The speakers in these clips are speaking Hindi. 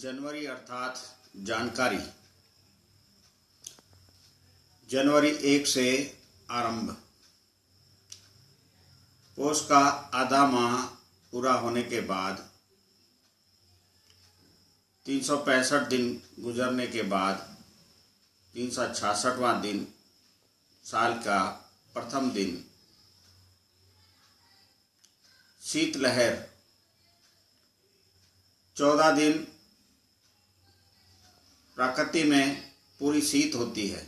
जनवरी अर्थात जानकारी। जनवरी 1 से आरंभ। पौष का आधा माह पूरा होने के बाद 365 दिन गुजरने के बाद 366वां दिन, साल का प्रथम दिन, शीतलहर। 14 दिन प्रकृति में पूरी शीत होती है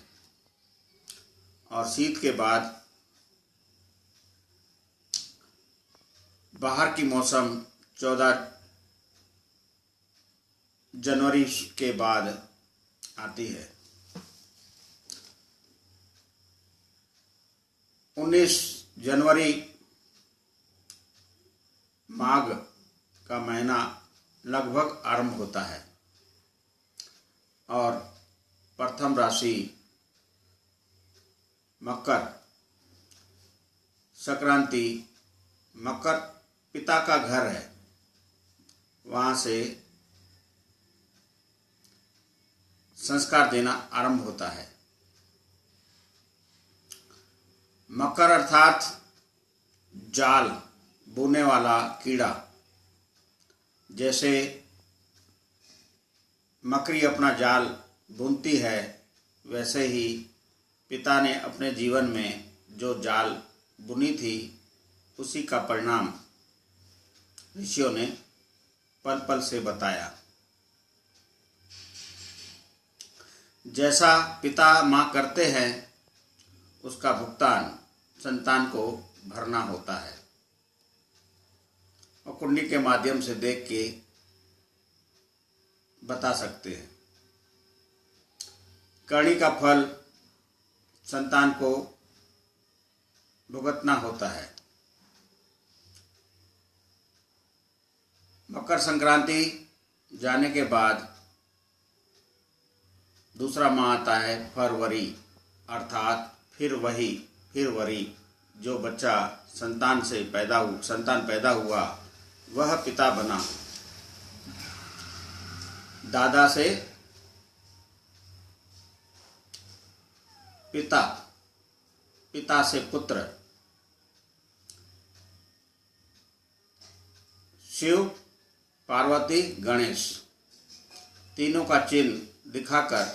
और शीत के बाद बाहर की मौसम 14 जनवरी के बाद आती है। 19 जनवरी माघ का महीना लगभग आरंभ होता है और प्रथम राशि मकर, संक्रांति। मकर पिता का घर है, वहाँ से संस्कार देना आरंभ होता है। मकर अर्थात जाल बुनने वाला कीड़ा। जैसे मकड़ी अपना जाल बुनती है, वैसे ही पिता ने अपने जीवन में जो जाल बुनी थी उसी का परिणाम ऋषियों ने पल पल से बताया। जैसा पिता माँ करते हैं उसका भुगतान संतान को भरना होता है और कुंडली के माध्यम से देख के बता सकते हैं। करनी का फल संतान को भुगतना होता है। मकर संक्रांति जाने के बाद दूसरा माह आता है फरवरी, अर्थात फिर वरी। जो बच्चा संतान पैदा हुआ वह पिता बना। दादा से पिता, पिता से पुत्र। शिव, पार्वती, गणेश तीनों का चिन्ह दिखाकर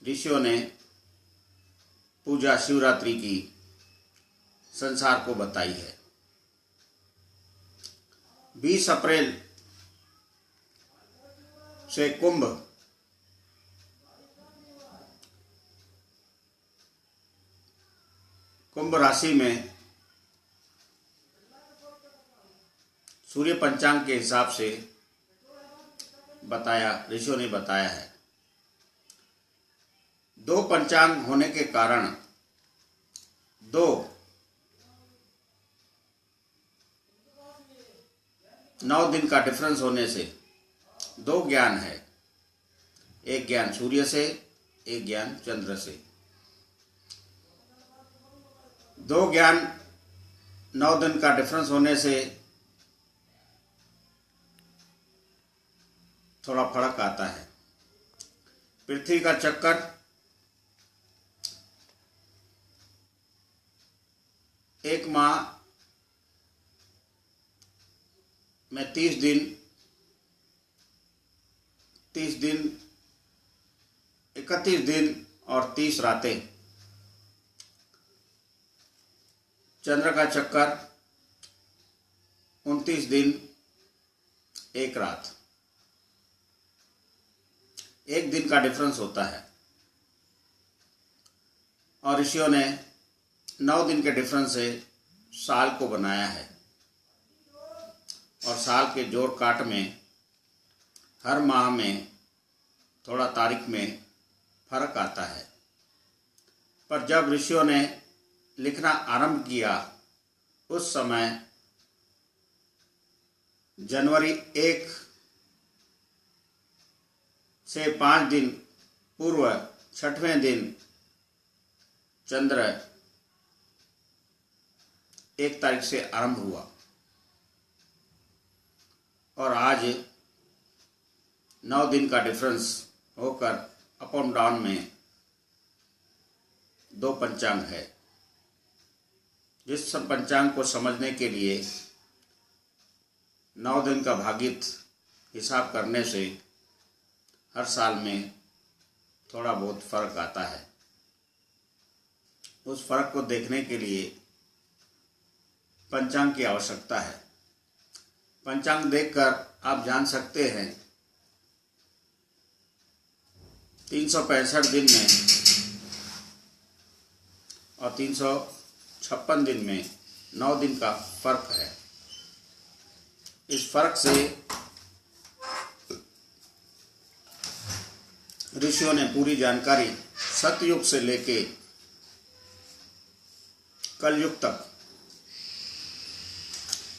ऋषियों ने पूजा शिवरात्रि की संसार को बताई है। 20 अप्रैल से कुंभ राशि में सूर्य पंचांग के हिसाब से ऋषियों ने बताया है। 2 पंचांग होने के कारण 9 दिन का डिफरेंस होने से 2 ज्ञान है। एक ज्ञान सूर्य से, एक ज्ञान चंद्र से। 2 ज्ञान 9 दिन का डिफरेंस होने से थोड़ा फर्क आता है। पृथ्वी का चक्कर एक माह में 30 दिन, 31 दिन और 30 रातें। चंद्र का चक्कर 29 दिन 1 रात। 1 दिन का डिफरेंस होता है और ऋषियों ने 9 दिन के डिफरेंस से साल को बनाया है और साल के जोड़ काट में हर माह में थोड़ा तारीख में फर्क आता है। पर जब ऋषियों ने लिखना आरंभ किया उस समय जनवरी 1 से 5 दिन पूर्व 6वें दिन चंद्र 1 तारीख से आरंभ हुआ और आज 9 दिन का डिफरेंस होकर अप एंड डाउन में 2 पंचांग है। जिस पंचांग को समझने के लिए 9 दिन का भागित हिसाब करने से हर साल में थोड़ा बहुत फर्क आता है। उस फर्क को देखने के लिए पंचांग की आवश्यकता है। पंचांग देखकर आप जान सकते हैं 365 दिन में और 356 दिन में 9 दिन का फर्क है। इस फर्क से ऋषियों ने पूरी जानकारी सतयुग से लेके कलयुग तक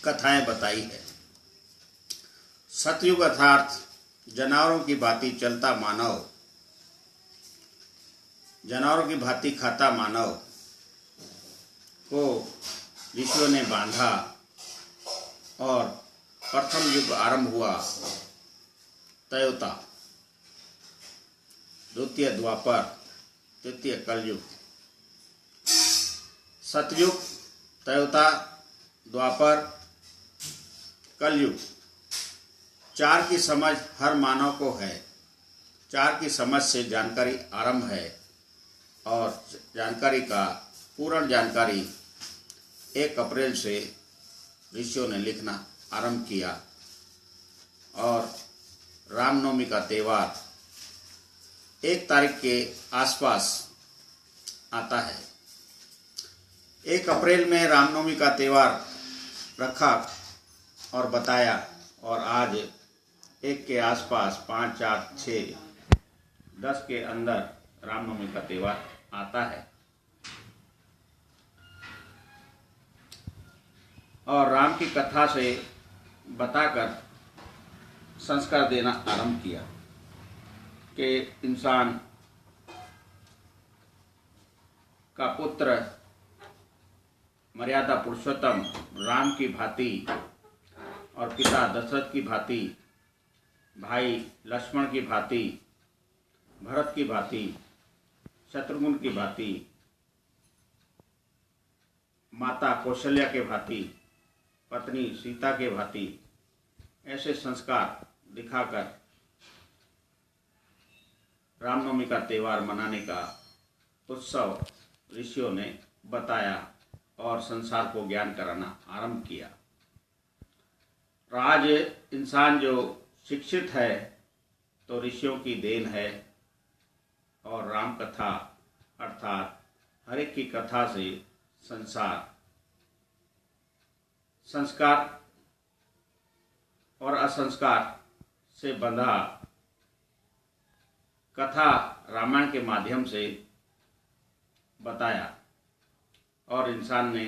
कथाएं बताई है। सतयुग अर्थात जानवरों की भांति चलता मानव, जानवरों की भांति खाता मानव को ऋषियों ने बांधा और प्रथम युग आरंभ हुआ त्रैता, द्वितीय द्वापर, तृतीय कलयुग। सतयुग, त्रैता, द्वापर, कलयुग 4 की समझ हर मानव को है। 4 की समझ से जानकारी आरंभ है और जानकारी का पूर्ण जानकारी 1 अप्रैल से ऋषियों ने लिखना आरंभ किया और रामनवमी का त्यौहार 1 तारीख के आसपास आता है। 1 अप्रैल में रामनवमी का त्यौहार रखा और बताया और आज 1 के आसपास 5, 4, 6, 10 के अंदर रामनवमी का त्यौहार आता है और राम की कथा से बताकर संस्कार देना आरंभ किया कि इंसान का पुत्र मर्यादा पुरुषोत्तम राम की भांति और पिता दशरथ की भांति, भाई लक्ष्मण की भांति, भरत की भांति, शत्रुघ्न की भांति, माता कौशल्या के भांति, पत्नी सीता के भांति ऐसे संस्कार दिखाकर रामनवमी का त्यौहार मनाने का उत्सव ऋषियों ने बताया और संसार को ज्ञान कराना आरंभ किया। आज इंसान जो शिक्षित है तो ऋषियों की देन है और राम कथा अर्थात हर एक की कथा से संस्कार और असंस्कार से बंधा कथा रामायण के माध्यम से बताया और इंसान ने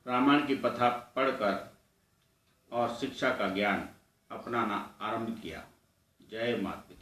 रामायण की कथा पढ़कर और शिक्षा का ज्ञान अपनाना आरंभ किया। जय माता।